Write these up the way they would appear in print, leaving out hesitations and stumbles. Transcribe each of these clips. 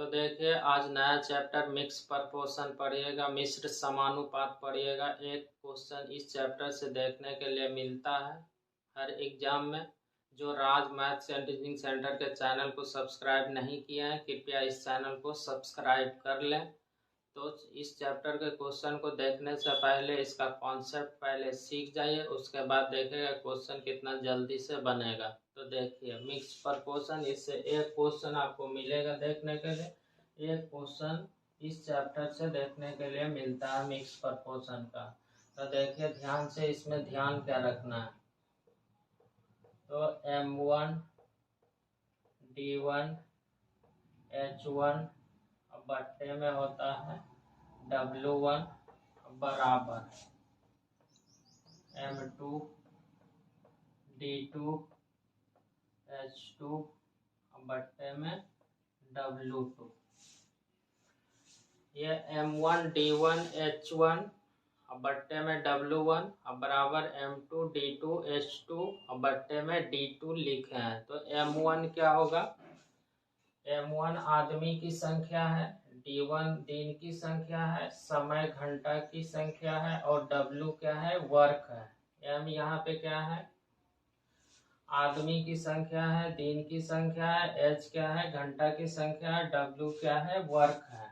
तो देखिए आज नया चैप्टर मिक्स प्रपोर्शन पढ़िएगा, मिश्र समानुपात पढ़िएगा। एक क्वेश्चन इस चैप्टर से देखने के लिए मिलता है हर एग्जाम में। जो राज मैथ्स एंड टीचिंग सेंटर के चैनल को सब्सक्राइब नहीं किया है, कृपया इस चैनल को सब्सक्राइब कर लें। तो इस चैप्टर के क्वेश्चन को देखने से पहले इसका कॉन्सेप्ट पहले सीख जाइए, उसके बाद देखिएगा क्वेश्चन कितना जल्दी से बनेगा। तो देखिए मिक्स प्रपोर्शन, इससे एक क्वेश्चन आपको मिलेगा देखने के लिए। एक क्वेश्चन इस चैप्टर से देखने के लिए मिलता है मिक्स प्रपोर्शन का। तो देखिए ध्यान से, इसमें ध्यान क्या रखना है। तो M1 D1 H1 बट्टे में होता है W1 बराबर M2 D2 H2 बट्टे में W2। ये M1 D1 H1 बट्टे में W1 बराबर M2 D2 H2 बट्टे में D2 लिखे हैं। तो M1 क्या होगा? M1 आदमी की संख्या है, D1 दिन की संख्या है, समय घंटा की संख्या है, और W क्या है? वर्क है। M यहाँ पे क्या है? आदमी की संख्या है, दिन की संख्या है, H क्या है? घंटा की संख्या है, W क्या है? वर्क है।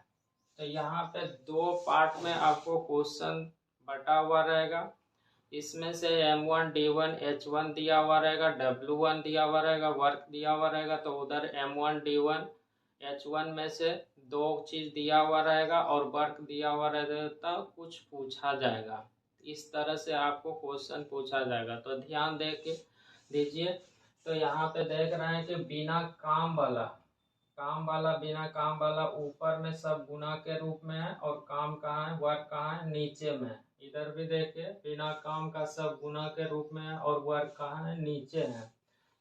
तो यहाँ पे दो पार्ट में आपको क्वेश्चन बटा हुआ रहेगा। इसमें से M1 D1 H1 दिया हुआ रहेगा, W1 दिया हुआ रहेगा, वर्क दिया हुआ रहेगा। तो उधर M1 D1 H1 में से दो चीज दिया हुआ रहेगा और वर्क दिया हुआ रहेगा, तो कुछ पूछा जाएगा। इस तरह से आपको क्वेश्चन पूछा जाएगा। तो ध्यान दे के दीजिए। तो यहाँ पे देख रहे हैं कि बिना काम वाला बिना काम वाला ऊपर में सब गुना के रूप में है, और काम कहाँ है? वर्क कहाँ है? नीचे में। इधर भी देखिए बिना काम का सब गुना के रूप में है और वर्क कहाँ है? नीचे है।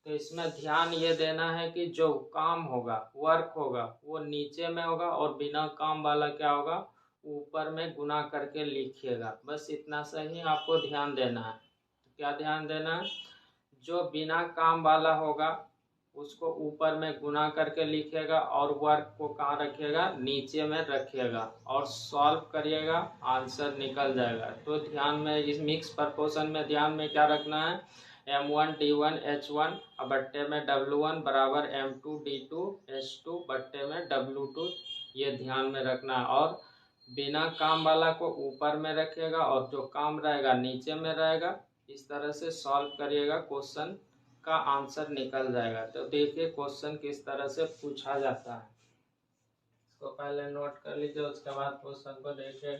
तो इसमें ध्यान ये देना है कि जो काम होगा, वर्क होगा, वो नीचे में होगा, और बिना काम वाला क्या होगा? ऊपर में गुना करके लिखिएगा। बस इतना सही आपको ध्यान देना है। क्या ध्यान देना है? जो बिना काम वाला होगा उसको ऊपर में गुना करके लिखिएगा, और वर्क को कहाँ रखिएगा? नीचे में रखिएगा, और सॉल्व करिएगा, आंसर निकल जाएगा। तो ध्यान में इस मिक्स प्रपोर्शन में ध्यान में क्या रखना है? M1 D1 H1 बट्टे में W1 बराबर M2 D2 H2 बट्टे में W2, ये ध्यान में रखना है। और बिना काम वाला को ऊपर में रखिएगा और जो काम रहेगा नीचे में रहेगा। इस तरह से सॉल्व करिएगा, क्वेश्चन का आंसर निकल जाएगा। तो देखिए क्वेश्चन किस तरह से पूछा जाता है, इसको पहले नोट कर लीजिए, उसके बाद क्वेश्चन को देखिए।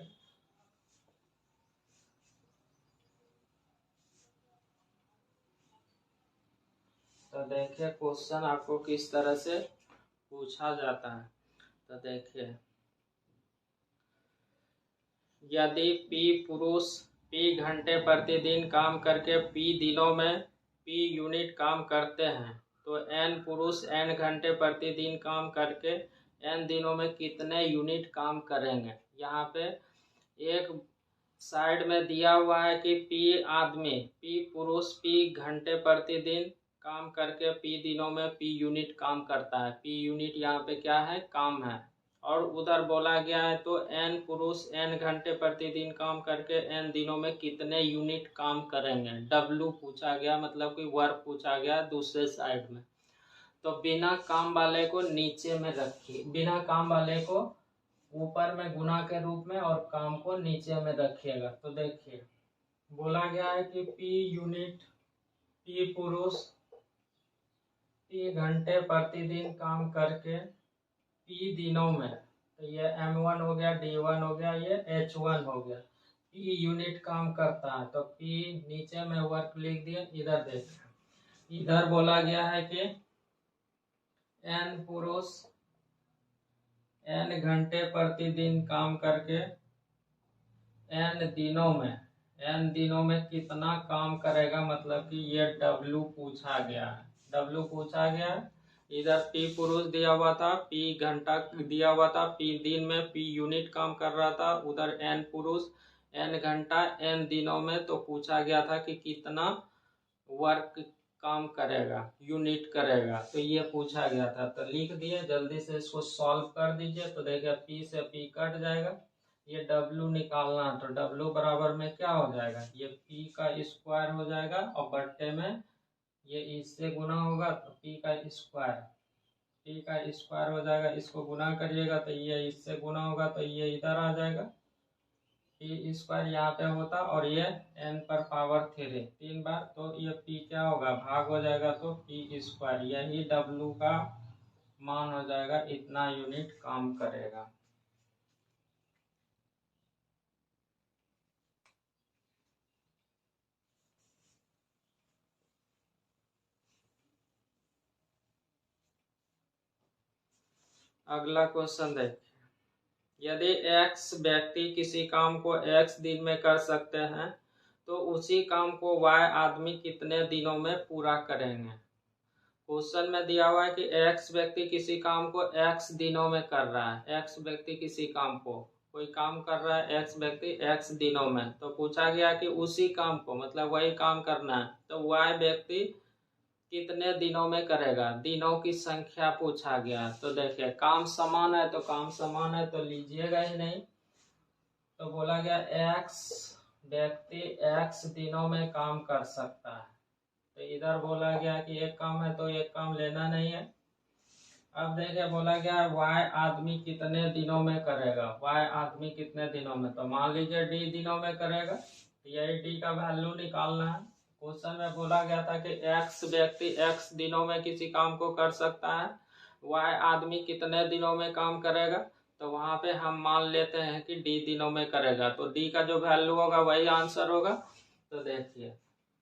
तो देखिए क्वेश्चन आपको किस तरह से पूछा जाता है। तो देखिए, यदि P पुरुष P घंटे प्रतिदिन काम करके P दिनों में P यूनिट काम करते हैं, तो N पुरुष N घंटे प्रतिदिन काम करके N दिनों में कितने यूनिट काम करेंगे। यहाँ पे एक साइड में दिया हुआ है कि P आदमी, P पुरुष P घंटे प्रतिदिन काम करके P दिनों में P यूनिट काम करता है। P यूनिट यहाँ पे क्या है? काम है। और उधर बोला गया है तो N पुरुष N घंटे प्रतिदिन काम करके N दिनों में कितने यूनिट काम करेंगे। W पूछा गया, मतलब कि वर्क पूछा गया दूसरे साइड में। तो बिना काम वाले को नीचे में रखिए, बिना काम वाले को ऊपर में गुना के रूप में, और काम को नीचे में रखिएगा। तो देखिए बोला गया है कि P यूनिट, P पुरुष P घंटे प्रतिदिन काम करके P दिनों में, तो ये M1 हो गया, D1 हो गया, ये H1 हो गया। P यूनिट काम करता है, तो P नीचे में वर्क लिख दिया। इधर देखिए, इधर बोला गया है कि N पुरुष N घंटे प्रतिदिन काम करके N दिनों में कितना काम करेगा, मतलब कि ये W पूछा गया है। W पूछा गया है। इधर P पुरुष दिया हुआ था, P घंटा दिया हुआ था, P दिन में P यूनिट काम कर रहा था। उधर N पुरुष N घंटा N दिनों में, तो पूछा गया था कि कितना वर्क काम करेगा, यूनिट करेगा, तो ये पूछा गया था। तो लिख दिए, जल्दी से इसको सॉल्व कर दीजिए। तो देखिए P से P कट जाएगा, ये W निकालना है, तो W बराबर में क्या हो जाएगा, ये P का स्क्वायर हो जाएगा और बट्टे में ये इससे गुना होगा तो P का स्क्वायर हो जाएगा। इसको गुना करिएगा तो ये इससे गुना होगा तो ये इधर आ जाएगा, P स्क्वायर यहाँ पे होता और ये n पर पावर 3 बार, तो ये P क्या होगा, भाग हो जाएगा, तो P स्क्वायर, यही W का मान हो जाएगा, इतना यूनिट काम करेगा। अगला क्वेश्चन देखिए, यदि x व्यक्ति किसी काम को x दिन में कर सकते हैं तो उसी काम को y आदमी कितने दिनों में पूरा करेंगे। क्वेश्चन में दिया हुआ है कि x व्यक्ति किसी काम को x दिनों में कर रहा है। x व्यक्ति किसी काम को, कोई काम कर रहा है x व्यक्ति x दिनों में, तो पूछा गया कि उसी काम को, मतलब वही काम करना है, तो y व्यक्ति कितने दिनों में करेगा, दिनों की संख्या पूछा गया। तो देखिए काम समान है, तो काम समान है तो लीजिएगा ही नहीं, तो बोला गया x व्यक्ति x दिनों में काम कर सकता है, तो इधर बोला गया कि एक काम है तो एक काम लेना नहीं है। अब देखिए बोला गया y आदमी कितने दिनों में करेगा, y आदमी कितने दिनों में, तो मान लीजिए d दिनों में करेगा, यही d का वैल्यू निकालना है। क्वेश्चन में बोला गया था कि x व्यक्ति x दिनों में किसी काम को कर सकता है, y आदमी कितने दिनों में काम करेगा, तो वहां पे हम मान लेते हैं कि d दिनों में करेगा, तो d का जो वैल्यू होगा वही आंसर होगा। तो देखिए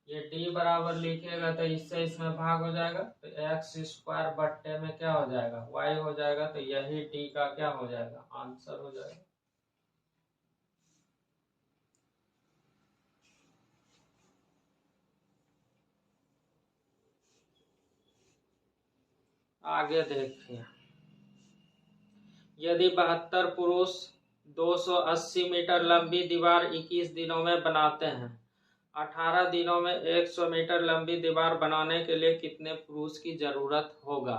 ये d बराबर लिखिएगा तो इससे इसमें भाग हो जाएगा, तो x स्क्वायर बट्टे में क्या हो जाएगा, y हो जाएगा, तो यही d का क्या हो जाएगा, आंसर हो जाएगा। आगे देखिए, यदि 72 पुरुष 280 मीटर लंबी दीवार 21 दिनों में बनाते हैं, 18 दिनों में 100 मीटर लंबी दीवार बनाने के लिए कितने पुरुष की जरूरत होगा।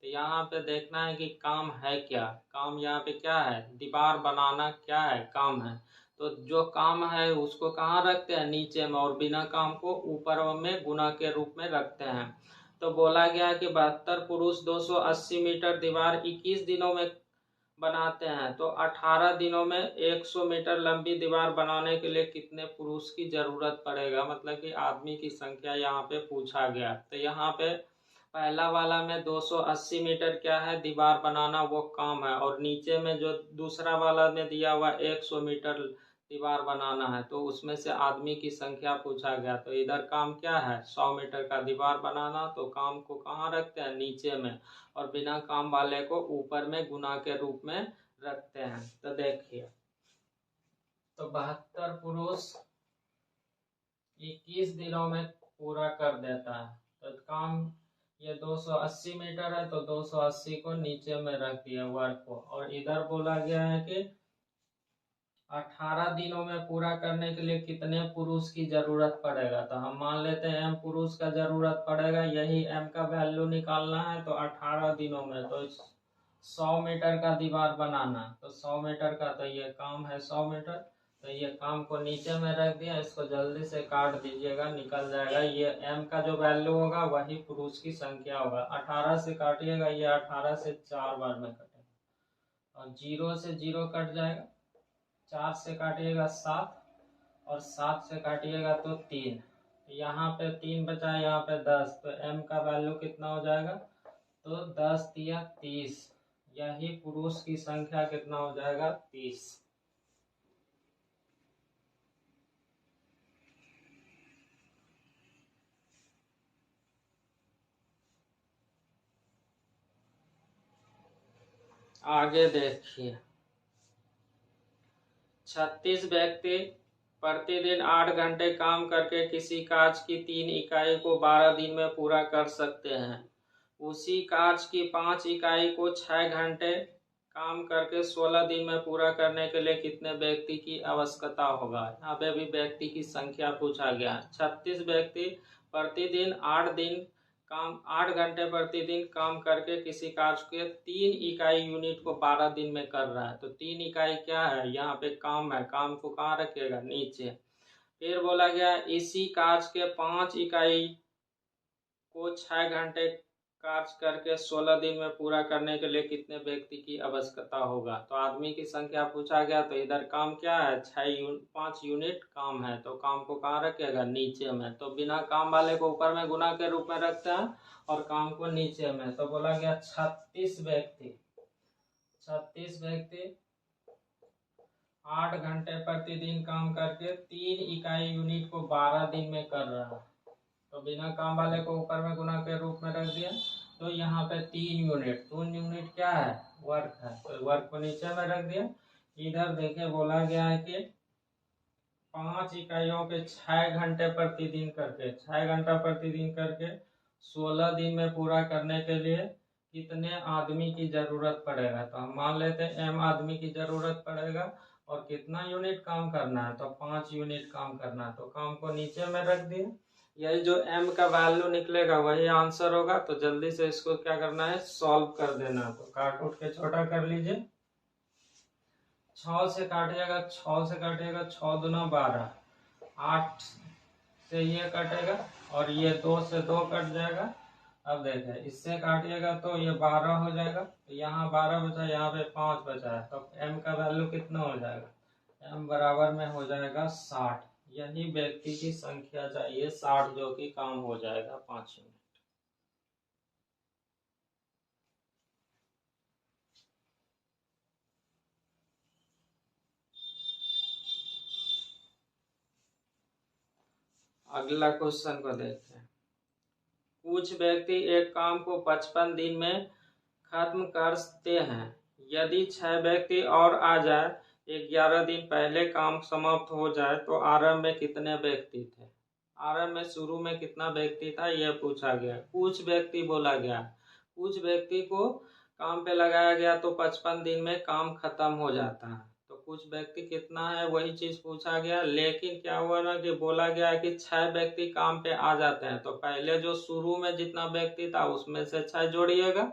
तो यहाँ पे देखना है कि काम है क्या, काम यहाँ पे क्या है, दीवार बनाना क्या है, काम है, तो जो काम है उसको कहाँ रखते हैं, नीचे में, और बिना काम को ऊपर में गुना के रूप में रखते हैं। तो बोला गया कि 72 पुरुष 280 मीटर दीवार 21 दिनों में बनाते हैं, तो 18 दिनों में 100 मीटर लंबी दीवार बनाने के लिए कितने पुरुष की जरूरत पड़ेगा, मतलब कि आदमी की संख्या यहाँ पे पूछा गया। तो यहाँ पे पहला वाला में 280 मीटर क्या है, दीवार बनाना वो काम है, और नीचे में जो दूसरा वाला में दिया हुआ 100 मीटर दीवार बनाना है, तो उसमें से आदमी की संख्या पूछा गया। तो इधर काम क्या है, 100 मीटर का दीवार बनाना, तो काम को कहाँ रखते हैं, नीचे में, और बिना काम वाले को ऊपर में गुना के रूप में रखते हैं। तो देखिए, तो 72 पुरुष 21 दिनों में पूरा कर देता है, तो काम ये 280 मीटर है, तो 280 को नीचे में रख दिया वर्क को, और इधर बोला गया है कि 18 दिनों में पूरा करने के लिए कितने पुरुष की जरूरत पड़ेगा, तो हम मान लेते हैं m पुरुष का जरूरत पड़ेगा, यही m का वैल्यू निकालना है। तो 18 दिनों में तो 100 मीटर का दीवार बनाना, तो 100 मीटर का, तो ये काम है 100 मीटर, तो ये काम को नीचे में रख दिया, इसको जल्दी से काट दीजिएगा, निकल जाएगा। ये m का जो वैल्यू होगा वही पुरुष की संख्या होगा। 18 से काटिएगा, ये 18 से 4 बार में कटेगा, और 0 से 0 कट जाएगा, 4 से काटिएगा 7, और 7 से काटिएगा तो 3, यहाँ पे 3 बचा, यहाँ पे 10, तो m का वैल्यू कितना हो जाएगा, तो 10 या 30, यही पुरुष की संख्या कितना हो जाएगा, 30। आगे देखिए, 36 व्यक्ति प्रतिदिन 8 घंटे काम करके किसी कार्य की 3 इकाई को 12 दिन में पूरा कर सकते हैं। उसी कार्य की 5 इकाई को 6 घंटे काम करके 16 दिन में पूरा करने के लिए कितने व्यक्ति की आवश्यकता होगा। यहाँ पे भी व्यक्ति की संख्या पूछा गया। 36 व्यक्ति प्रतिदिन 8 घंटे प्रतिदिन काम करके किसी कार्य के 3 इकाई यूनिट को 12 दिन में कर रहा है। तो 3 इकाई क्या है, यहाँ पे काम है, काम को कहाँ रखिएगा, नीचे। फिर बोला गया इसी कार्य के 5 इकाई को 6 घंटे कार्य करके 16 दिन में पूरा करने के लिए कितने व्यक्ति की आवश्यकता होगा। तो आदमी की संख्या पूछा गया, तो इधर काम क्या है, 5 यूनिट काम है, तो काम को कहाँ रखेगा, नीचे में। तो बिना काम वाले को ऊपर में गुना के रूप में रखते हैं और काम को नीचे में। तो बोला गया 36 व्यक्ति 8 घंटे प्रतिदिन काम करके 3 इकाई यूनिट को 12 दिन में कर रहा है। तो बिना काम वाले को ऊपर में गुना के रूप में रख दिया। तो यहाँ पे 3 यूनिट क्या है, वर्क है, तो वर्क को नीचे में रख दिया। इधर देखिए बोला गया है कि 5 इकाइयों के 6 घंटे प्रतिदिन करके 6 घंटा प्रतिदिन करके 16 दिन में पूरा करने के लिए कितने आदमी की जरूरत पड़ेगा। तो हम मान लेते हैं m आदमी की जरूरत पड़ेगा और कितना यूनिट काम करना है, तो 5 यूनिट काम करना है। तो काम को नीचे में रख दिया। यही जो m का वैल्यू निकलेगा वही आंसर होगा। तो जल्दी से इसको क्या करना है, सॉल्व कर देना। तो काट उठ के छोटा कर लीजिए। 6 से काटिएगा, 6 दूना 12, 8 से ये कटेगा और ये 2 से 2 कट जाएगा। अब देखें इससे काटिएगा तो ये 12 हो जाएगा। तो यहाँ 12 बचा, यहाँ पे 5 बचा है। तो m का वैल्यू कितना हो जाएगा, m बराबर में हो जाएगा 60। यही व्यक्ति की संख्या चाहिए 60, जो कि काम हो जाएगा 5 यूनिट। अगला क्वेश्चन को देखते हैं। कुछ व्यक्ति एक काम को 55 दिन में खत्म करते हैं। यदि 6 व्यक्ति और आ जाए, 11 दिन पहले काम समाप्त हो जाए, तो आरंभ में कितने व्यक्ति थे। आरंभ में शुरू में कितना व्यक्ति था, यह पूछा गया। कुछ व्यक्ति बोला गया, कुछ व्यक्ति को काम पे लगाया गया तो 55 दिन में काम खत्म हो जाता है। तो कुछ व्यक्ति कितना है, वही चीज पूछा गया। लेकिन क्या हुआ ना कि बोला गया कि 6 व्यक्ति काम पे आ जाते हैं। तो पहले जो शुरू में जितना व्यक्ति था उसमें से 6 जोड़िएगा,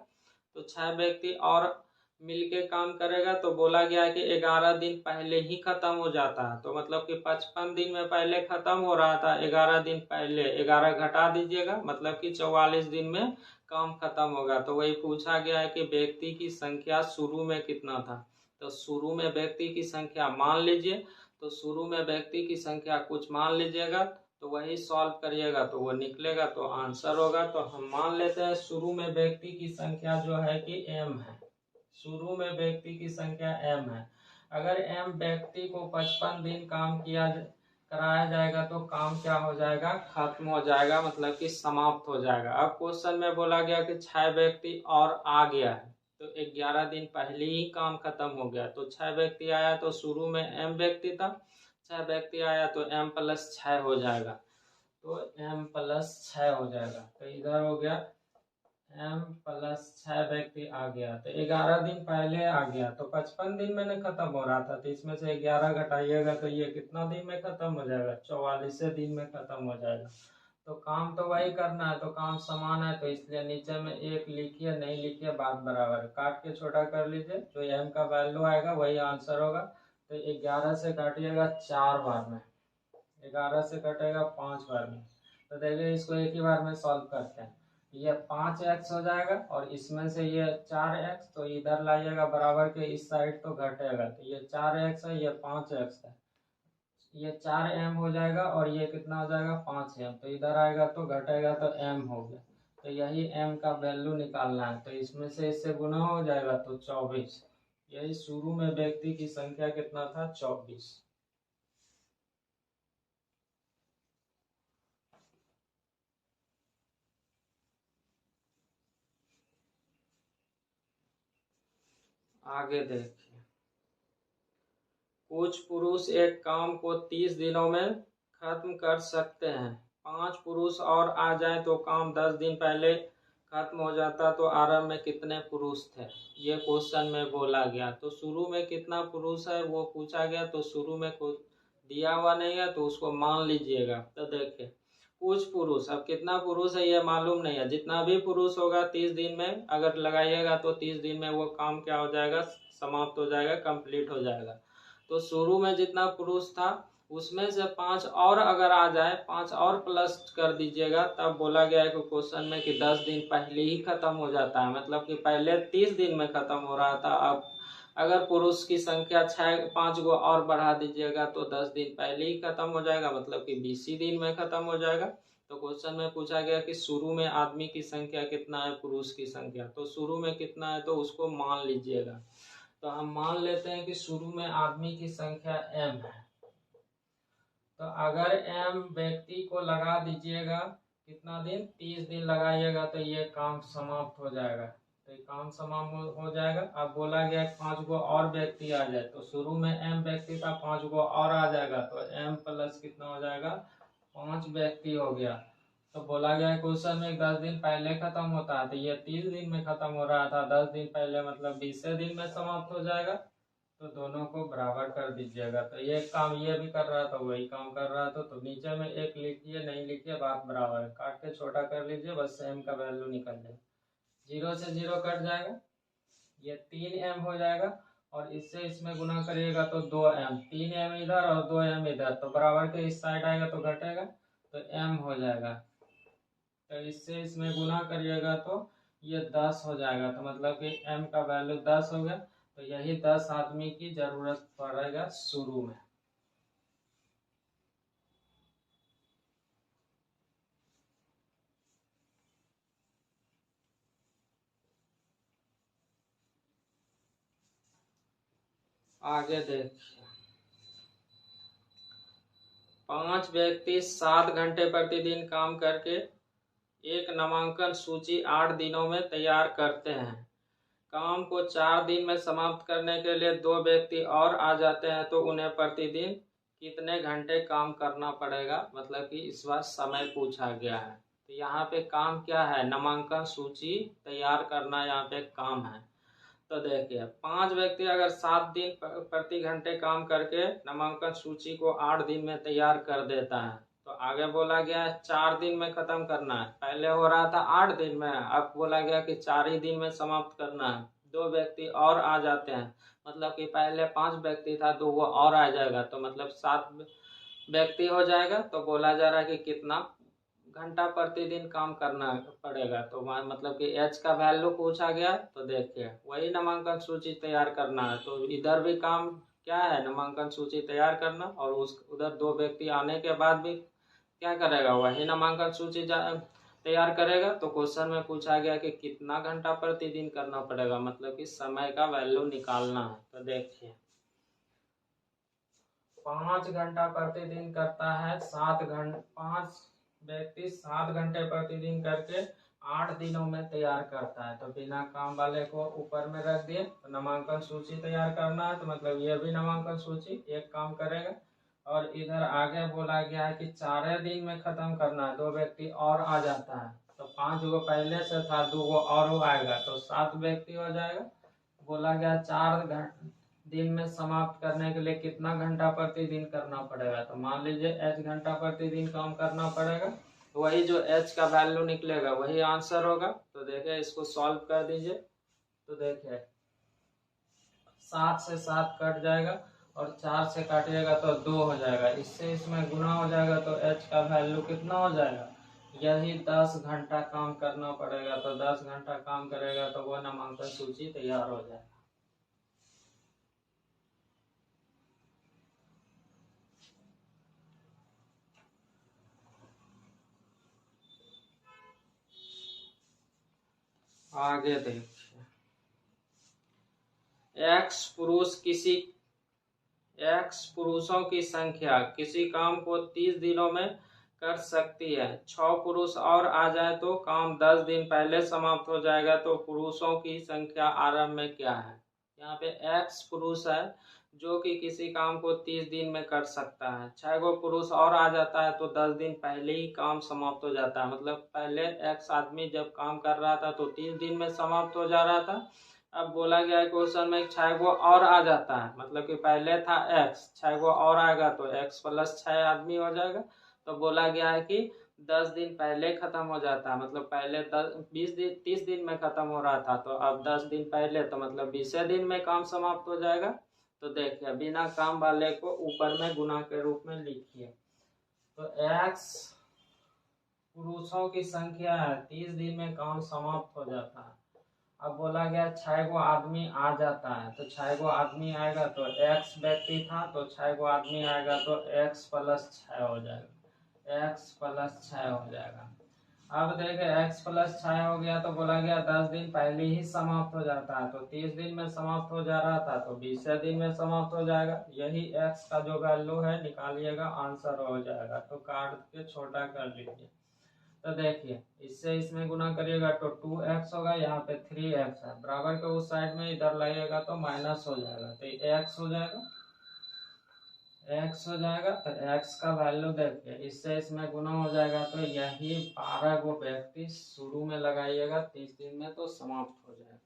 तो 6 व्यक्ति और मिलके काम करेगा। तो बोला गया कि 11 दिन पहले ही खत्म हो जाता है। तो मतलब कि 55 दिन में पहले खत्म हो रहा था, 11 दिन पहले 11 घटा दीजिएगा, मतलब कि 44 दिन में काम खत्म होगा। तो वही पूछा गया है कि व्यक्ति की संख्या शुरू में कितना था। तो शुरू में व्यक्ति की संख्या मान लीजिए, तो शुरू में व्यक्ति की संख्या कुछ मान लीजिएगा, तो वही सॉल्व करिएगा तो वो निकलेगा, तो आंसर होगा। तो हम मान लेते हैं शुरू में व्यक्ति की संख्या जो है कि m है। शुरू में व्यक्ति की संख्या m है। अगर m व्यक्ति को 55 दिन काम कराया जाएगा तो काम क्या हो जाएगा, खत्म हो जाएगा, मतलब कि समाप्त हो जाएगा। अब क्वेश्चन में बोला गया कि 6 व्यक्ति और आ गया है, तो 11 दिन पहले ही काम खत्म हो गया। तो 6 व्यक्ति आया तो शुरू में m व्यक्ति था, 6 व्यक्ति आया तो m+6 हो जाएगा। तो m+6 हो जाएगा। तो इधर हो गया m+6 व्यक्ति आ गया। तो 11 दिन पहले आ गया, तो 55 दिन में खत्म हो रहा था। तो इसमें से 11 घटाइएगा तो ये कितना दिन में खत्म हो जाएगा, 44 दिन में खत्म हो जाएगा। तो काम तो वही करना है, तो काम समान है, तो इसलिए नीचे में 1 लिखिए, नहीं लिखिए बात बराबर है। काट के छोटा कर लीजिए, जो m का वैल्यू आएगा वही आंसर होगा। तो 11 से काटिएगा 4 बार में, 11 से कटेगा 5 बार में। तो देखिए इसको एक ही बार में सॉल्व करते हैं। ये 5x हो जाएगा और इसमें से ये 4x, तो इधर लाइएगा बराबर के इस साइड तो घटेगा। तो ये 4x है, ये 5x है, ये 4m हो जाएगा और ये कितना हो जाएगा 5m। तो इधर आएगा तो घटेगा तो m हो गया। तो यही m का वैल्यू निकालना है। तो इसमें से इससे गुना हो जाएगा तो 24। यही शुरू में व्यक्ति की संख्या कितना था, 24। आगे देखिए, कुछ पुरुष एक काम को 30 दिनों में खत्म कर सकते हैं। 5 पुरुष और आ जाए तो काम 10 दिन पहले खत्म हो जाता। तो आरंभ में कितने पुरुष थे, ये क्वेश्चन में बोला गया। तो शुरू में कितना पुरुष है वो पूछा गया। तो शुरू में कुछ दिया हुआ नहीं है तो उसको मान लीजिएगा। तो देखिए कुछ पुरुष, अब कितना पुरुष है ये मालूम नहीं है, जितना भी पुरुष होगा 30 दिन में अगर लगाइएगा तो 30 दिन में वो काम क्या हो जाएगा, समाप्त हो जाएगा, कंप्लीट हो जाएगा। तो शुरू में जितना पुरुष था उसमें से 5 और अगर आ जाए, 5 और प्लस कर दीजिएगा, तब बोला गया है कि क्वेश्चन में कि 10 दिन पहले ही खत्म हो जाता है। मतलब कि पहले 30 दिन में खत्म हो रहा था, अब अगर पुरुष की संख्या 5 गो और बढ़ा दीजिएगा तो 10 दिन पहले ही खत्म हो जाएगा, मतलब कि 20 ही दिन में खत्म हो जाएगा। तो क्वेश्चन में पूछा गया कि शुरू में आदमी की संख्या कितना है, पुरुष की संख्या, तो शुरू में कितना है तो उसको मान लीजिएगा। तो हम मान लेते हैं कि शुरू में आदमी की संख्या m है। तो अगर m व्यक्ति को लगा दीजिएगा, कितना दिन, 30 दिन लगाइएगा तो ये काम समाप्त हो जाएगा। तो ये काम समाप्त हो जाएगा। अब बोला गया 5 गो और व्यक्ति आ जाए, तो शुरू में m व्यक्ति था, 5 गो और आ जाएगा तो m प्लस कितना हो जाएगा, 5 व्यक्ति हो गया। तो बोला गया क्वेश्चन में 10 दिन पहले खत्म होता है, तो ये 30 दिन में खत्म हो रहा था, 10 दिन पहले मतलब 20 दिन में समाप्त हो जाएगा। तो दोनों को बराबर कर दीजिएगा। तो ये काम ये भी कर रहा था, वही काम कर रहा था, तो नीचे में 1 लिखिए, नहीं लिखिए, बात बराबर है, काट के छोटा कर लीजिए, बस m का वैल्यू निकल जाए। 0 से 0 कट जाएगा, ये 3m हो जाएगा, और इससे इसमें गुना करिएगा तो 2m, 3m इधर और 2m इधर, तो बराबर के इस साइड आएगा तो घटेगा, तो m हो जाएगा। तो इससे इसमें गुना करिएगा तो ये 10 हो जाएगा, तो मतलब कि m का वैल्यू 10 हो गया। तो यही 10 आदमी की जरूरत पड़ेगा शुरू में। आगे देखिए, 5 व्यक्ति 7 घंटे प्रतिदिन काम करके एक नामांकन सूची 8 दिनों में तैयार करते हैं। काम को 4 दिन में समाप्त करने के लिए 2 व्यक्ति और आ जाते हैं, तो उन्हें प्रतिदिन कितने घंटे काम करना पड़ेगा, मतलब कि इस बार समय पूछा गया है। तो यहाँ पे काम क्या है, नामांकन सूची तैयार करना यहाँ पे काम है। तो देखिए 5 व्यक्ति अगर 7 दिन प्रति घंटे काम करके नामांकन सूची को 8 दिन में तैयार कर देता है, तो आगे बोला गया है 4 दिन में खत्म करना है। पहले हो रहा था 8 दिन में, अब बोला गया कि 4 ही दिन में समाप्त करना है। 2 व्यक्ति और आ जाते हैं, मतलब कि पहले 5 व्यक्ति था, 2 वो और आ जाएगा, तो मतलब 7 व्यक्ति हो जाएगा। तो बोला जा रहा है कि कितना घंटा प्रतिदिन काम करना पड़ेगा, तो मतलब कि एच का वैल्यू पूछा गया। तो देखिए वही नामांकन सूची तैयार करना है, तो इधर भी काम क्या है, नामांकन सूची तैयार करना, और उस उधर 2 व्यक्ति आने के बाद भी क्या करेगा, वही नामांकन सूची तैयार करेगा। तो क्वेश्चन में पूछा गया कि कितना घंटा प्रतिदिन करना पड़ेगा, मतलब कि समय का वैल्यू निकालना है। तो देखिए 5 घंटा प्रतिदिन करता है, 5 व्यक्ति 7 घंटे प्रतिदिन करके 8 दिनों में तैयार करता है। तो बिना काम वाले को ऊपर में रख दिए, तो नामांकन सूची तैयार करना है, तो मतलब ये भी नामांकन सूची एक काम करेगा। और इधर आगे बोला गया है कि 4 दिन में खत्म करना है, 2 व्यक्ति और आ जाता है, तो 5 गो पहले से था, 2 गो और आएगा, तो 7 व्यक्ति हो जाएगा। बोला गया 4 दिन में समाप्त करने के लिए कितना घंटा प्रतिदिन करना पड़ेगा, तो मान लीजिए h घंटा प्रतिदिन काम करना पड़ेगा, तो वही जो h का वैल्यू निकलेगा वही आंसर होगा। तो देखिए इसको सॉल्व कर दीजिए, तो देखिए 7 से 7 कट जाएगा, और 4 से काटिएगा तो 2 हो जाएगा, इससे इसमें गुना हो जाएगा, तो h का वैल्यू कितना हो जाएगा, यही 10 घंटा काम करना पड़ेगा। तो 10 घंटा काम करेगा तो वो नामांकन सूची तैयार हो जाएगा। आगे देखिए, एक्स पुरुषों की संख्या किसी काम को 30 दिनों में कर सकती है। 6 पुरुष और आ जाए तो काम 10 दिन पहले समाप्त हो जाएगा। तो पुरुषों की संख्या आरंभ में क्या है, यहाँ पे एक्स पुरुष है जो कि किसी काम को 30 दिन में कर सकता है। 6 गो पुरुष और आ जाता है तो 10 दिन पहले ही काम समाप्त हो जाता है। मतलब पहले एक्स आदमी जब काम कर रहा था तो 30 दिन में समाप्त हो जा रहा था। अब बोला गया है क्वेश्चन में 6 गो और आ जाता है, मतलब कि पहले था एक्स, 6 गो और आएगा तो एक्स प्लस 6 आदमी हो जाएगा। तो बोला गया है कि 10 दिन पहले खत्म हो जाता है, मतलब पहले 30 दिन में खत्म हो रहा था, तो अब 10 दिन पहले, तो मतलब 20 दिन में काम समाप्त हो जाएगा। तो देखिए बिना काम वाले को ऊपर में गुना के रूप में लिखिए। तो x पुरुषों की संख्या है, 30 दिन में काम समाप्त हो जाता है। अब बोला गया 6 गो आदमी आ जाता है, तो 6 गो आदमी आएगा तो x व्यक्ति था, तो 6 गो आदमी आएगा तो x + 6 हो जाएगा, x + 6 हो जाएगा। अब देखे x + 6 हो गया, तो बोला गया 10 दिन पहले ही समाप्त हो जाता है, तो 30 दिन में समाप्त हो जा रहा था, तो 20 दिन में समाप्त हो जाएगा। यही x का जो वैल्यू है निकालिएगा, आंसर हो जाएगा। तो काट के छोटा कर लीजिए। तो देखिए इससे इसमें गुना करिएगा तो 2x होगा, यहाँ पे 3x है, बराबर के उस साइड में इधर लगेगा तो माइनस हो जाएगा, तो x हो जाएगा, x हो जाएगा। तो x का वैल्यू देखिए इससे इसमें गुना हो जाएगा, तो यही 12 गो व्यक्ति शुरू में लगाइएगा, 30 दिन में तो समाप्त हो जाएगा।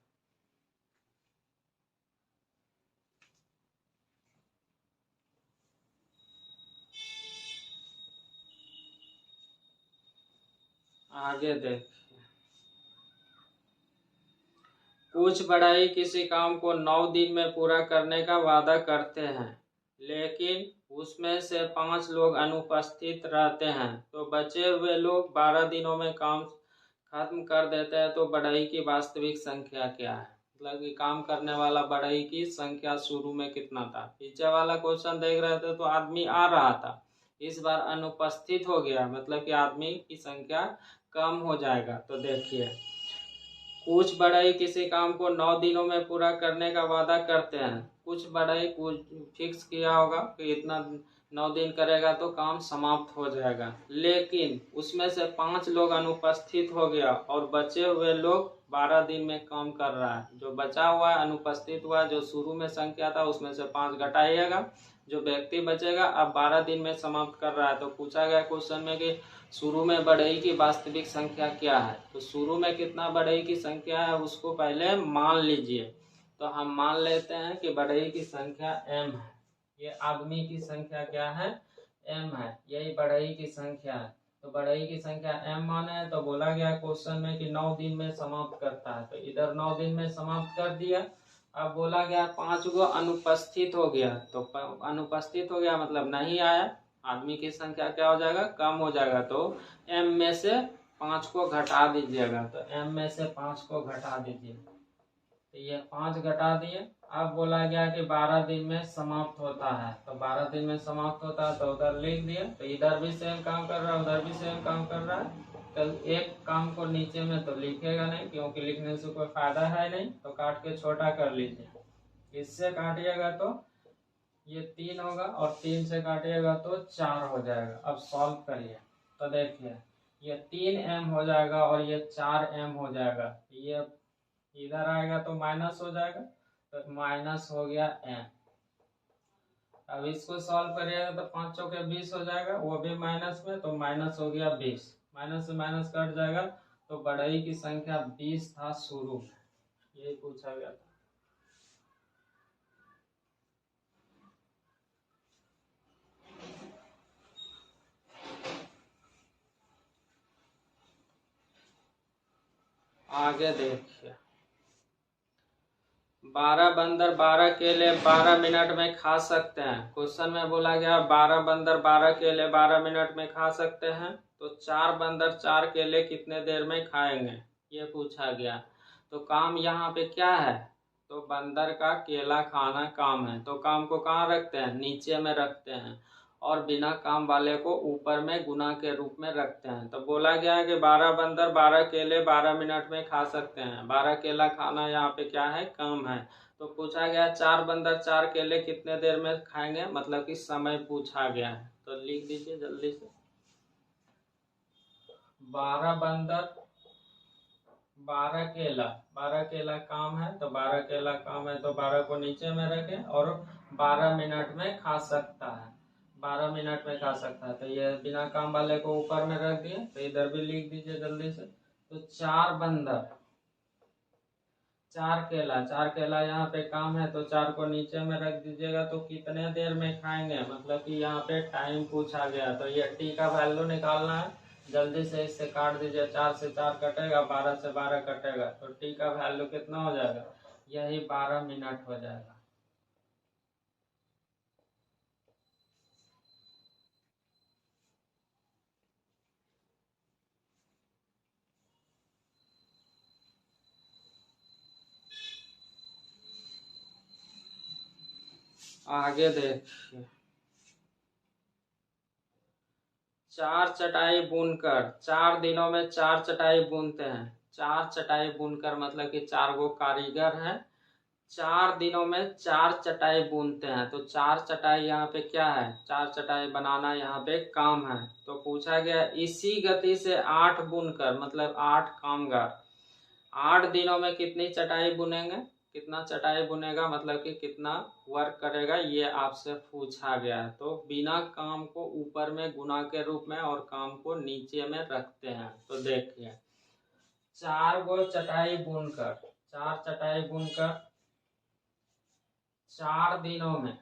आगे देखिए, कुछ बढ़ई किसी काम को 9 दिन में पूरा करने का वादा करते हैं, लेकिन उसमें से 5 लोग अनुपस्थित रहते हैं, तो बचे हुए लोग 12 दिनों में काम खत्म कर देते हैं। तो बढ़ई की वास्तविक संख्या क्या है? मतलब कि काम करने वाला बढ़ई की संख्या शुरू में कितना था? पीछे वाला क्वेश्चन देख रहे थे तो आदमी आ रहा था, इस बार अनुपस्थित हो गया, मतलब कि आदमी की संख्या कम हो जाएगा। तो देखिए कुछ बढ़ई किसी काम को 9 दिनों में पूरा करने का वादा करते हैं। कुछ बढ़ई कुछ फिक्स किया होगा कि इतना 9 दिन करेगा तो काम समाप्त हो जाएगा, लेकिन उसमें से 5 लोग अनुपस्थित हो गया और बचे हुए लोग 12 दिन में काम कर रहा है। जो बचा हुआ है, अनुपस्थित हुआ, जो शुरू में संख्या था उसमें से 5 घटाइएगा, जो व्यक्ति बचेगा अब 12 दिन में समाप्त कर रहा है। तो पूछा गया क्वेश्चन में कि शुरू में बढ़ई की वास्तविक संख्या क्या है? तो शुरू में कितना बढ़ई की संख्या है उसको पहले मान लीजिए। तो हम मान लेते हैं कि बढ़ई की संख्या m है, ये आदमी की संख्या क्या है? m है, यही बढ़ई की संख्या है। तो बढ़ई की संख्या m माने है, तो बोला गया क्वेश्चन में कि 9 दिन में समाप्त करता है, तो इधर 9 दिन में समाप्त कर दिया। अब बोला गया 5 गो अनुपस्थित हो गया, तो अनुपस्थित हो गया मतलब नहीं आया, आदमी की संख्या क्या हो जाएगा? कम हो जाएगा। तो m में से 5 को घटा दीजिएगा, तो m में से 5 को घटा दीजिए, तो ये 5 घटा दिए। अब बोला गया कि 12 दिन में समाप्त होता है, तो 12 दिन में समाप्त होता है तो उधर लिख दिए। तो इधर भी सेम काम कर रहा है, उधर भी सेम काम कर रहा है, तो एक काम को नीचे में तो लिखेगा नहीं, क्योंकि लिखने से कोई फायदा है नहीं, तो काट के छोटा कर लीजिए। इससे काटिएगा तो ये 3 होगा और 3 से काटिएगा तो 4 हो जाएगा। अब सॉल्व करिए, तो देखिए ये 3m हो जाएगा और ये 4m हो जाएगा, ये इधर आएगा तो माइनस हो जाएगा, तो माइनस हो गया m। अब इसको सॉल्व करिएगा तो 5 चौके 20 हो जाएगा, वो भी माइनस में, तो माइनस हो गया 20, माइनस से माइनस कट जाएगा, तो बढ़ई की संख्या 20 था शुरू में, यही पूछा गया था। आगे देखिए, 12 बंदर 12 केले 12 मिनट में खा सकते हैं। क्वेश्चन में बोला गया 12 बंदर 12 केले 12 मिनट में खा सकते हैं, तो 4 बंदर 4 केले कितने देर में खाएंगे, ये पूछा गया। तो काम यहाँ पे क्या है? तो बंदर का केला खाना काम है, तो काम को कहाँ रखते हैं? नीचे में रखते हैं, और बिना काम वाले को ऊपर में गुना के रूप में रखते हैं। तो बोला गया है कि 12 बंदर 12 केले 12 मिनट में खा सकते हैं। 12 केला खाना यहाँ पे क्या है? काम है। तो पूछा गया 4 बंदर 4 केले कितने देर में खाएंगे, मतलब कि समय पूछा गया है। तो लिख दीजिए जल्दी से, 12 बंदर 12 केला काम है, तो 12 केला काम है, तो 12 को नीचे में रखें और 12 मिनट में खा सकता है, 12 मिनट में खा सकता है। तो ये बिना काम वाले को ऊपर में रख दिए, तो इधर भी लिख दीजिए जल्दी से। तो 4 बंदर 4 केला यहाँ पे काम है, तो 4 को नीचे में रख दीजिएगा। तो कितने देर में खाएंगे, मतलब कि यहाँ पे टाइम पूछा गया, तो ये टी का वैल्यू निकालना है, जल्दी से इससे काट दीजिए, 4 से 4 कटेगा, 12 से 12 कटेगा, तो टी का वैल्यू कितना हो जाएगा, यही 12 मिनट हो जाएगा। आगे देखिए, 4 चटाई बुनकर, 4 दिनों में 4 चटाई बुनते हैं। 4 चटाई बुनकर मतलब कि 4 गो कारीगर हैं, 4 दिनों में 4 चटाई बुनते हैं। तो 4 चटाई यहाँ पे क्या है, 4 चटाई बनाना यहाँ पे काम है। तो पूछा गया इसी गति से 8 बुनकर मतलब 8 कामगार 8 दिनों में कितनी चटाई बुनेंगे, कितना चटाई बुनेगा मतलब कि कितना वर्क करेगा, ये आपसे पूछा गया है। तो बिना काम को ऊपर में गुना के रूप में और काम को नीचे में रखते हैं। तो देखिए 4 गो चटाई बुनकर, 4 चटाई बुनकर 4 दिनों में,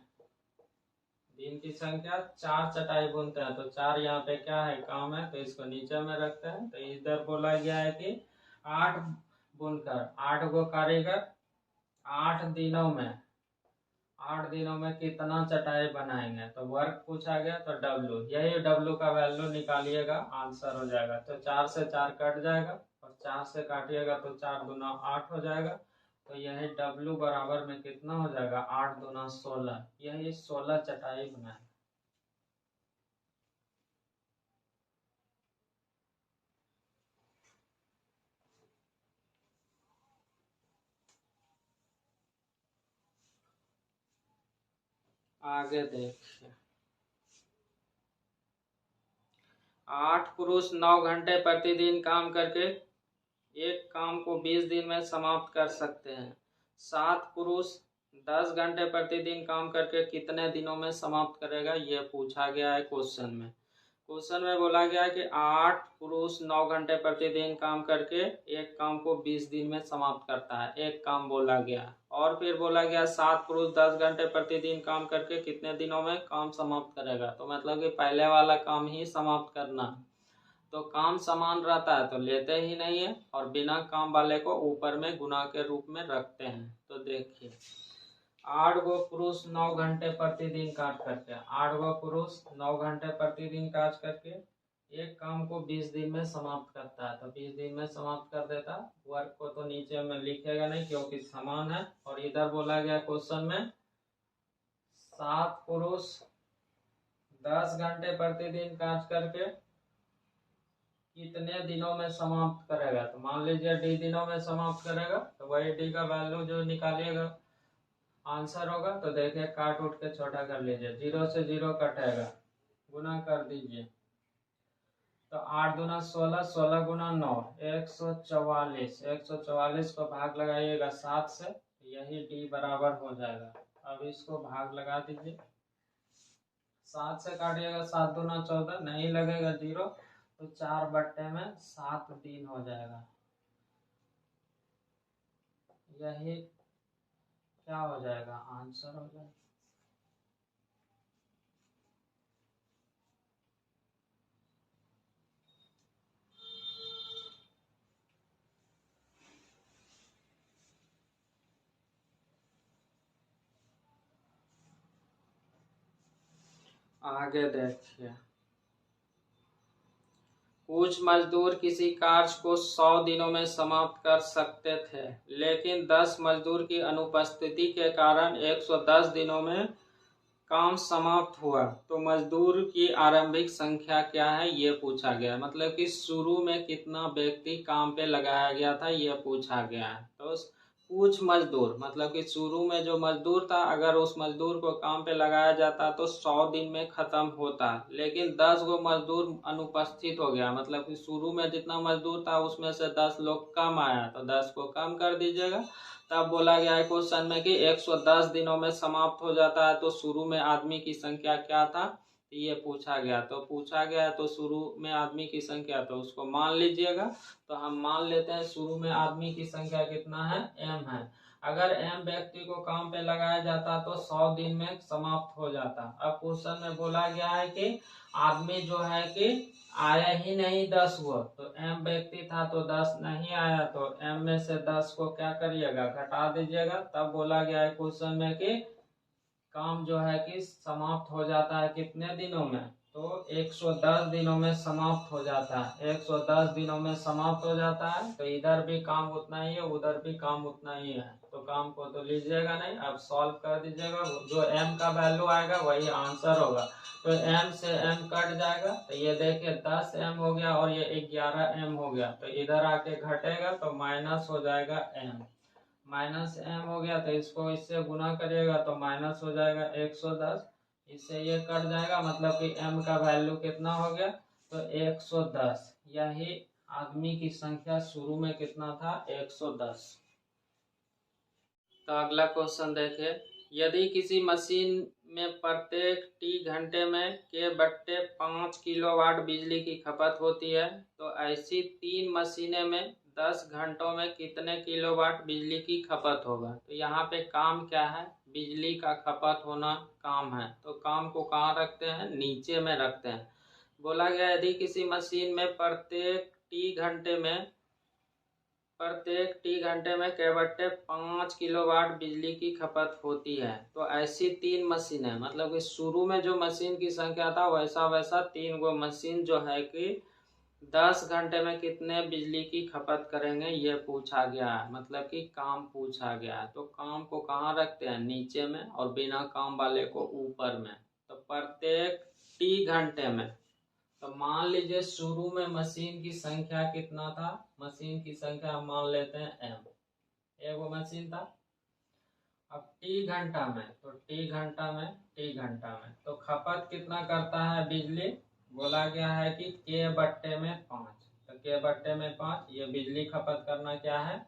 दिन की संख्या 4 चटाई बुनते हैं। तो 4 यहाँ पे क्या है, काम है, तो इसको नीचे में रखते हैं। तो इधर बोला गया है कि 8 बुनकर, 8 गो कारीगर 8 दिनों में, 8 दिनों में कितना चटाई बनाएंगे। तो वर्क पूछा गया, तो डब्लू, यही डब्लू का वैल्यू निकालिएगा, आंसर हो जाएगा। तो 4 से 4 कट जाएगा और 4 से काटिएगा तो 4 दूना 8 हो जाएगा। तो यही डब्लू बराबर में कितना हो जाएगा, 8 दूना 16, यही 16 चटाई बनाए। आगे देखिए, 8 पुरुष 9 घंटे प्रतिदिन काम करके एक काम को 20 दिन में समाप्त कर सकते हैं। 7 पुरुष 10 घंटे प्रतिदिन काम करके कितने दिनों में समाप्त करेगा, यह पूछा गया है क्वेश्चन में। क्वेश्चन में बोला गया कि 8 पुरुष 9 घंटे प्रतिदिन काम करके एक काम को 20 दिन में समाप्त करता है, एक काम बोला गया। और फिर बोला गया 7 पुरुष 10 घंटे प्रतिदिन काम करके कितने दिनों में काम समाप्त करेगा। तो मतलब कि पहले वाला काम ही समाप्त करना है। तो काम समान रहता है तो लेते ही नहीं है, और बिना काम वाले को ऊपर में गुना के रूप में रखते हैं। तो देखिए 8 गो पुरुष 9 घंटे प्रतिदिन काज करते हैं, 8 गो पुरुष 9 घंटे प्रतिदिन काज करके एक काम को 20 दिन में समाप्त करता है। तो 20 दिन में समाप्त कर देता। वर्क को तो नीचे में लिखेगा नहीं क्योंकि समान है। और इधर बोला गया क्वेश्चन में 7 पुरुष 10 घंटे प्रतिदिन काज करके कितने दिनों में समाप्त करेगा। तो मान लीजिए डी दिनों में समाप्त करेगा, तो वही डी का वैल्यू जो निकालिएगा आंसर होगा। तो देखिए काट उठ के छोटा कर लीजिए, 0 से 0 कटेगा, गुना कर दीजिए। तो 8 दूना 16, 16 गुना 9 144, 144 को भाग लगाइएगा 7 से, यही डी बराबर हो जाएगा। अब इसको भाग लगा दीजिए, 7 से काटिएगा 7 दूना 14, नहीं लगेगा 0, तो 4 बट्टे में 7 दिन हो जाएगा। यही क्या हो जाएगा, आंसर हो जाएगा। आगे देखिए, कुछ मजदूर किसी कार्य को 100 दिनों में समाप्त कर सकते थे, लेकिन 10 मजदूर की अनुपस्थिति के कारण 110 दिनों में काम समाप्त हुआ। तो मजदूर की आरंभिक संख्या क्या है, ये पूछा गया। मतलब कि शुरू में कितना व्यक्ति काम पे लगाया गया था, ये पूछा गया है। तो कुछ मजदूर मतलब कि शुरू में जो मजदूर था, अगर उस मजदूर को काम पे लगाया जाता तो 100 दिन में खत्म होता, लेकिन 10 गो मजदूर अनुपस्थित हो गया। मतलब कि शुरू में जितना मजदूर था उसमें से 10 लोग कम आया, तो 10 को कम कर दीजिएगा। तब बोला गया है क्वेश्चन में कि 110 दिनों में समाप्त हो जाता है। तो शुरू में आदमी की संख्या क्या था, ये पूछा गया। तो पूछा गया तो शुरू में आदमी की संख्या, तो उसको मान लीजिएगा। तो हम मान लेते हैं शुरू में आदमी की संख्या कितना है, m है। अगर m व्यक्ति को काम पे लगाया जाता तो 100 दिन में समाप्त हो जाता। अब क्वेश्चन में बोला गया है कि आदमी जो है कि आया ही नहीं 10 को, तो m व्यक्ति था तो 10 नहीं आया, तो m में से 10 को क्या करिएगा, घटा दीजिएगा। तब बोला गया है क्वेश्चन में कि काम जो है कि समाप्त हो जाता है कितने दिनों में, तो 110 दिनों में समाप्त हो जाता है। 110 दिनों में समाप्त हो जाता है, तो इधर भी काम उतना ही है, उधर भी काम उतना ही है, तो काम को तो लीजिएगा नहीं। अब सॉल्व कर दीजिएगा, जो m का वैल्यू आएगा वही आंसर होगा। तो m से m कट जाएगा, तो ये देखिए 10m हो गया और ये 11m हो गया, तो इधर आके घटेगा तो माइनस हो जाएगा m, माइनस m हो गया, तो इसको इससे गुना करिएगा तो माइनस हो जाएगा 110, इससे ये कट जाएगा, मतलब कि m का वैल्यू कितना हो गया, तो 110। यही आदमी की संख्या शुरू में कितना था, 110। तो अगला क्वेश्चन देखिए, यदि किसी मशीन में प्रत्येक t घंटे में k/5 किलोवाट बिजली की खपत होती है, तो ऐसी 3 मशीनें में 10 घंटों में कितने किलोवाट बिजली की खपत होगा। तो यहाँ पे काम क्या है, बिजली का खपत होना काम है, तो काम को कहाँ रखते हैं, नीचे में रखते हैं। बोला गया यदि किसी मशीन में प्रत्येक टी घंटे में k/5 किलोवाट बिजली की खपत होती है, तो ऐसी 3 मशीनें, मतलब कि शुरू में जो मशीन की संख्या था वैसा वैसा 3 गो मशीन जो है कि 10 घंटे में कितने बिजली की खपत करेंगे, ये पूछा गया है, मतलब कि काम पूछा गया है। तो काम को कहाँ रखते हैं, नीचे में, और बिना काम वाले को ऊपर में। तो प्रत्येक टी घंटे में, तो मान लीजिए शुरू में मशीन की संख्या कितना था, मशीन की संख्या हम मान लेते हैं m, एगो मशीन था। अब टी घंटा में, तो टी घंटा में तो खपत कितना करता है बिजली, बोला गया है कि k/5, तो k/5 ये बिजली खपत करना क्या है,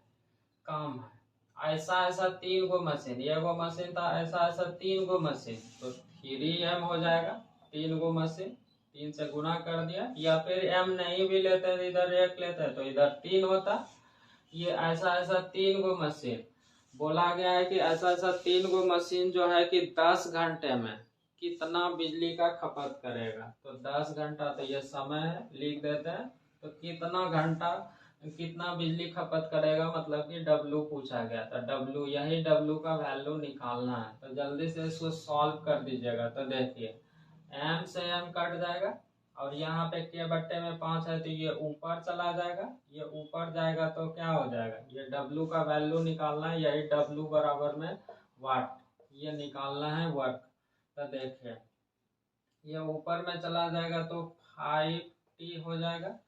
काम है। ऐसा ऐसा 3 गो मशीन, ये गो मशीन था, ऐसा ऐसा 3 गो मशीन, तो 3m हो जाएगा, 3 गो मशीन, 3 से गुना कर दिया, या फिर m नहीं भी लेते हैं इधर 1 लेते हैं तो इधर 3 होता। ये ऐसा ऐसा 3 गो मशीन, बोला गया है कि ऐसा ऐसा 3 गो मशीन जो है कि 10 घंटे में कितना बिजली का खपत करेगा। तो 10 घंटा तो ये समय है, लिख देते हैं। तो कितना घंटा कितना बिजली खपत करेगा, मतलब कि W पूछा गया था, W, यही W का वैल्यू निकालना है। तो जल्दी से इसको सॉल्व कर दीजिएगा। तो देखिए m से m कट जाएगा, और यहाँ पे k/5 है तो ये ऊपर चला जाएगा, ये ऊपर जाएगा तो क्या हो जाएगा, ये W का वैल्यू निकालना है, यही W बराबर में वाट, ये निकालना है वर्क। तो देखिए ये ऊपर में चला जाएगा तो 5t हो जाएगा,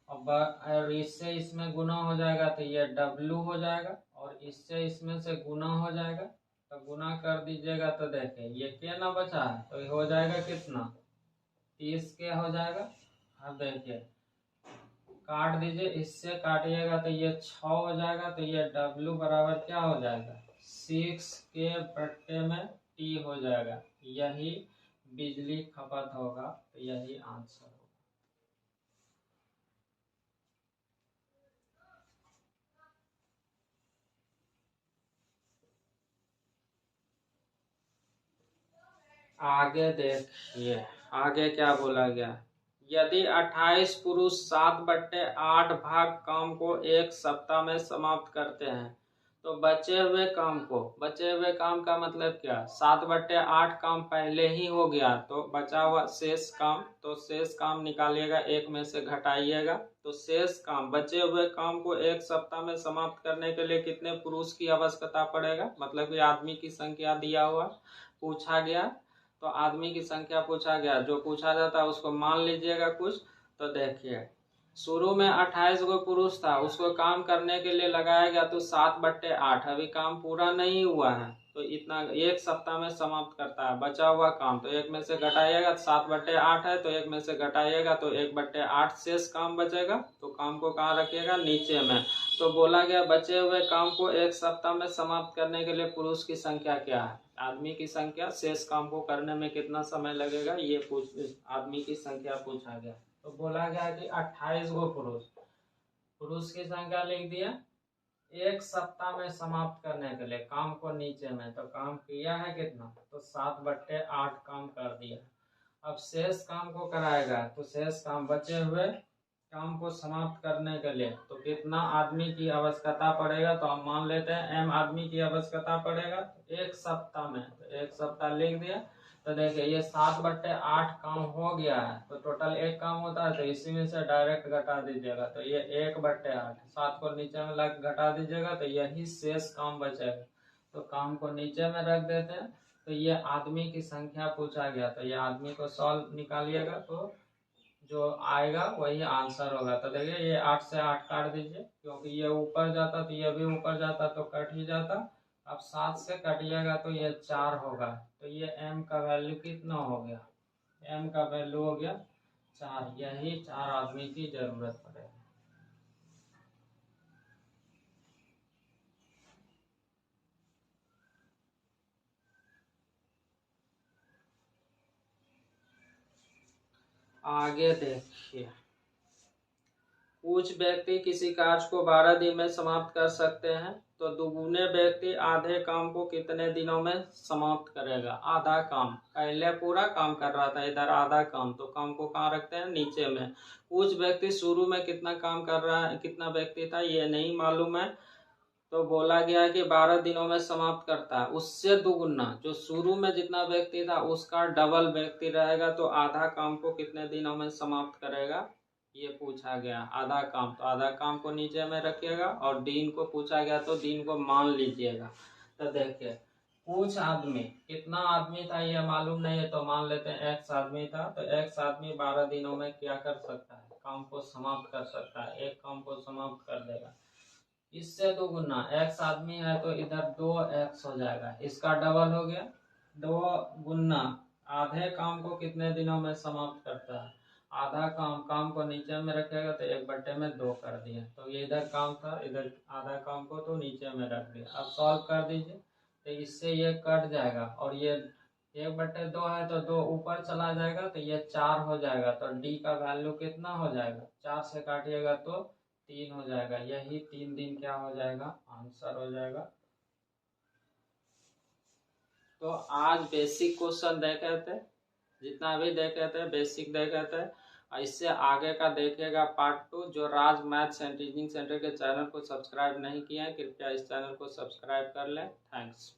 और इससे इसमें गुना हो जाएगा तो ये W हो जाएगा, और इससे इसमें से गुना हो जाएगा, तो गुना कर दीजिएगा। तो देखिए ये क्या ना बचा है, तो ये हो जाएगा कितना, 30 के हो जाएगा। अब देखिए काट दीजिए, इससे काटिएगा तो ये 6 हो जाएगा, तो ये W बराबर क्या हो जाएगा, 6k/t हो जाएगा। यही बिजली खपत होगा, तो यही आंसर होगा। आगे देखिए, आगे क्या बोला गया, यदि 28 पुरुष 7/8 भाग काम को एक सप्ताह में समाप्त करते हैं, तो बचे हुए काम का मतलब क्या, 7/8 काम पहले ही हो गया, तो बचा हुआ शेष काम, तो शेष काम निकालिएगा, एक में से घटाइएगा, तो शेष काम, बचे हुए काम को एक सप्ताह में समाप्त करने के लिए कितने पुरुष की आवश्यकता पड़ेगा, मतलब कि आदमी की संख्या दिया हुआ पूछा गया, तो आदमी की संख्या पूछा गया, जो पूछा जाता है उसको मान लीजिएगा कुछ। तो देखिए शुरू में 28 गो पुरुष था, उसको काम करने के लिए लगाया गया तो 7/8, अभी काम पूरा नहीं हुआ है, तो इतना एक सप्ताह में समाप्त करता है। बचा हुआ काम तो एक में से घटाइएगा, 7/8 है तो एक में से घटाइएगा तो 1/8 शेष काम बचेगा, तो काम को कहाँ रखिएगा, नीचे में। तो बोला गया बचे हुए काम को एक सप्ताह में समाप्त करने के लिए पुरुष की संख्या क्या है, आदमी की संख्या, शेष काम को करने में कितना समय लगेगा, ये आदमी की संख्या पूछा गया। तो बोला गया कि 28 गो पुरुष की संख्या लिख दिया, एक सप्ताह में समाप्त करने के लिए काम को नीचे में, तो काम किया है कितना, तो 7/8 काम कर दिया। अब शेष काम को कराएगा, तो शेष काम बचे हुए काम को समाप्त करने के लिए तो कितना आदमी की आवश्यकता पड़ेगा, तो हम मान लेते हैं m आदमी की आवश्यकता पड़ेगा। तो एक सप्ताह में, तो एक सप्ताह लिख दिया। तो देखिए ये 7/8 काम हो गया है, तो टोटल एक काम होता है, तो इसी में से डायरेक्ट घटा दीजिएगा। तो ये 1/8, 7 को नीचे में लग घटा दीजिएगा, तो यही शेष काम बचेगा। तो काम को नीचे में रख देते हैं। तो ये आदमी की संख्या पूछा गया, तो ये आदमी को सॉल्व निकालिएगा, तो जो आएगा वही आंसर होगा। तो देखिए ये 8 से 8 काट दीजिए, क्योंकि ये ऊपर जाता तो ये भी ऊपर जाता तो कट ही जाता। अब 7 से कटिएगा तो ये 4 होगा। तो ये m का वैल्यू कितना हो गया, m का वैल्यू हो गया 4। यही 4 आदमी की जरूरत पड़ेगी। आगे देखिए, कुछ व्यक्ति किसी कार्य को 12 दिन में समाप्त कर सकते हैं, तो दुगुने व्यक्ति आधे काम को कितने दिनों में समाप्त करेगा। आधा काम, पहले पूरा काम कर रहा था, इधर आधा काम, तो काम को कहाँ रखते हैं, नीचे में। कुछ व्यक्ति शुरू में कितना काम कर रहा है, कितना व्यक्ति था ये नहीं मालूम है, तो बोला गया है कि 12 दिनों में समाप्त करता है। उससे दुगुना, जो शुरू में जितना व्यक्ति था उसका डबल व्यक्ति रहेगा, तो आधा काम को कितने दिनों में समाप्त करेगा, ये पूछा गया। आधा काम, तो आधा काम को नीचे में रखिएगा, और दिन को पूछा गया तो दिन को मान लीजिएगा। तो देखिए कुछ आदमी, कितना आदमी था ये मालूम नहीं है, तो मान लेते हैं x आदमी था। तो x आदमी 12 दिनों में क्या कर सकता है, काम को समाप्त कर सकता है, एक काम को समाप्त कर देगा। इससे दो गुना, x आदमी है तो इधर 2x हो जाएगा, इसका डबल हो गया। 2 गुना आधे काम को कितने दिनों में समाप्त करता है, आधा काम, काम को नीचे में रखेगा तो 1/2 कर दिया। तो ये इधर काम था, इधर आधा काम को तो नीचे में रख दिया। अब सॉल्व कर दीजिए, तो इससे ये कट जाएगा, और ये 1/2 है तो 2 ऊपर चला जाएगा, तो ये 4 हो जाएगा। तो डी का वैल्यू कितना हो जाएगा, 4 से काटिएगा तो 3 हो जाएगा। यही 3 दिन क्या हो जाएगा, आंसर हो जाएगा। तो आज बेसिक क्वेश्चन देखे थे, जितना भी देखे थे बेसिक देखे थे। इससे आगे का देखेगा पार्ट 2। जो राज मैथ्स एंड टीचिंग सेंटर के चैनल को सब्सक्राइब नहीं किया है, कृपया इस चैनल को सब्सक्राइब कर लें। थैंक्स।